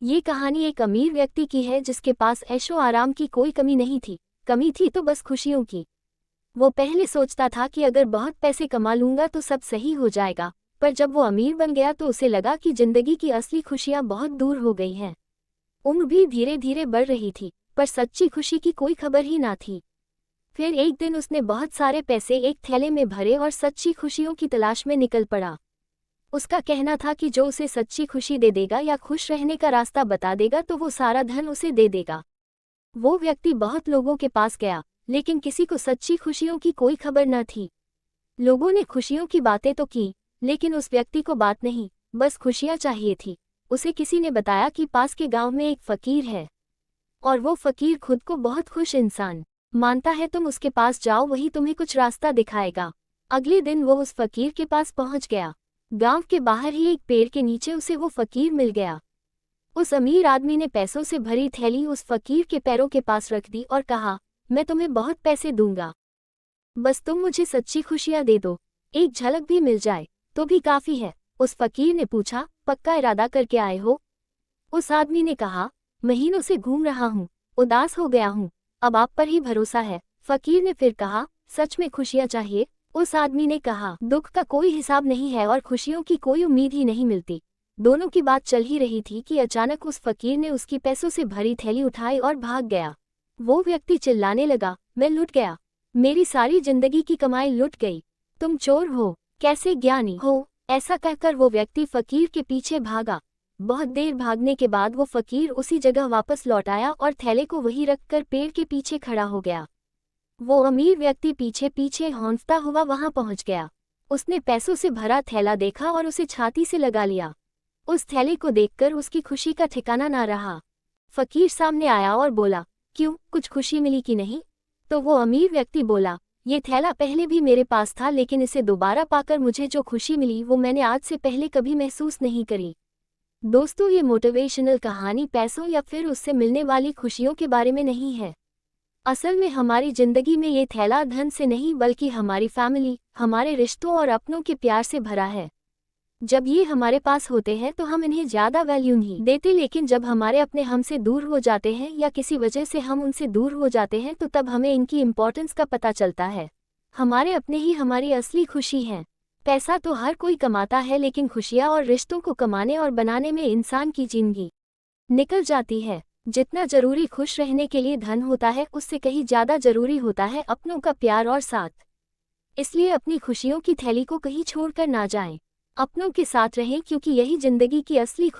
ये कहानी एक अमीर व्यक्ति की है जिसके पास ऐशो आराम की कोई कमी नहीं थी। कमी थी तो बस खुशियों की। वो पहले सोचता था कि अगर बहुत पैसे कमा लूंगा तो सब सही हो जाएगा, पर जब वो अमीर बन गया तो उसे लगा कि जिंदगी की असली खुशियां बहुत दूर हो गई हैं। उम्र भी धीरे धीरे बढ़ रही थी, पर सच्ची खुशी की कोई खबर ही ना थी। फिर एक दिन उसने बहुत सारे पैसे एक थैले में भरे और सच्ची खुशियों की तलाश में निकल पड़ा। उसका कहना था कि जो उसे सच्ची खुशी दे देगा या खुश रहने का रास्ता बता देगा तो वो सारा धन उसे दे देगा। वो व्यक्ति बहुत लोगों के पास गया, लेकिन किसी को सच्ची खुशियों की कोई खबर न थी। लोगों ने खुशियों की बातें तो की, लेकिन उस व्यक्ति को बात नहीं, बस खुशियां चाहिए थी। उसे किसी ने बताया कि पास के गांव में एक फकीर है, और वो फकीर खुद को बहुत खुश इंसान मानता है। तुम उसके पास जाओ, वही तुम्हें कुछ रास्ता दिखाएगा। अगले दिन वो उस फकीर के पास पहुंच गया। गांव के बाहर ही एक पेड़ के नीचे उसे वो फकीर मिल गया। उस अमीर आदमी ने पैसों से भरी थैली उस फकीर के पैरों के पास रख दी और कहा, मैं तुम्हें बहुत पैसे दूंगा, बस तुम मुझे सच्ची खुशियां दे दो। एक झलक भी मिल जाए तो भी काफी है। उस फकीर ने पूछा, पक्का इरादा करके आए हो? उस आदमी ने कहा, महीनों से घूम रहा हूँ, उदास हो गया हूँ, अब आप पर ही भरोसा है। फकीर ने फिर कहा, सच में खुशियां चाहिए? उस आदमी ने कहा, दुख का कोई हिसाब नहीं है और खुशियों की कोई उम्मीद ही नहीं मिलती। दोनों की बात चल ही रही थी कि अचानक उस फकीर ने उसकी पैसों से भरी थैली उठाई और भाग गया। वो व्यक्ति चिल्लाने लगा, मैं लुट गया, मेरी सारी जिंदगी की कमाई लुट गई, तुम चोर हो, कैसे ज्ञानी हो। ऐसा कहकर वो व्यक्ति फकीर के पीछे भागा। बहुत देर भागने के बाद वो फकीर उसी जगह वापस लौट आया और थैले को वहीं रखकर पेड़ के पीछे खड़ा हो गया। वो अमीर व्यक्ति पीछे पीछे हौंफता हुआ वहां पहुंच गया। उसने पैसों से भरा थैला देखा और उसे छाती से लगा लिया। उस थैले को देखकर उसकी खुशी का ठिकाना ना रहा। फकीर सामने आया और बोला, क्यों, कुछ खुशी मिली कि नहीं? तो वो अमीर व्यक्ति बोला, ये थैला पहले भी मेरे पास था, लेकिन इसे दोबारा पाकर मुझे जो खुशी मिली वो मैंने आज से पहले कभी महसूस नहीं करी। दोस्तों, ये मोटिवेशनल कहानी पैसों या फिर उससे मिलने वाली खुशियों के बारे में नहीं है। असल में हमारी जिंदगी में ये थैला धन से नहीं बल्कि हमारी फैमिली, हमारे रिश्तों और अपनों के प्यार से भरा है। जब ये हमारे पास होते हैं तो हम इन्हें ज्यादा वैल्यू नहीं देते, लेकिन जब हमारे अपने हमसे दूर हो जाते हैं या किसी वजह से हम उनसे दूर हो जाते हैं तो तब हमें इनकी इम्पोर्टेंस का पता चलता है। हमारे अपने ही हमारी असली खुशी हैं। पैसा तो हर कोई कमाता है, लेकिन खुशियाँ और रिश्तों को कमाने और बनाने में इंसान की जिंदगी निकल जाती है। जितना जरूरी खुश रहने के लिए धन होता है, उससे कहीं ज्यादा जरूरी होता है अपनों का प्यार और साथ। इसलिए अपनी खुशियों की थैली को कहीं छोड़कर ना जाएं। अपनों के साथ रहें, क्योंकि यही जिंदगी की असली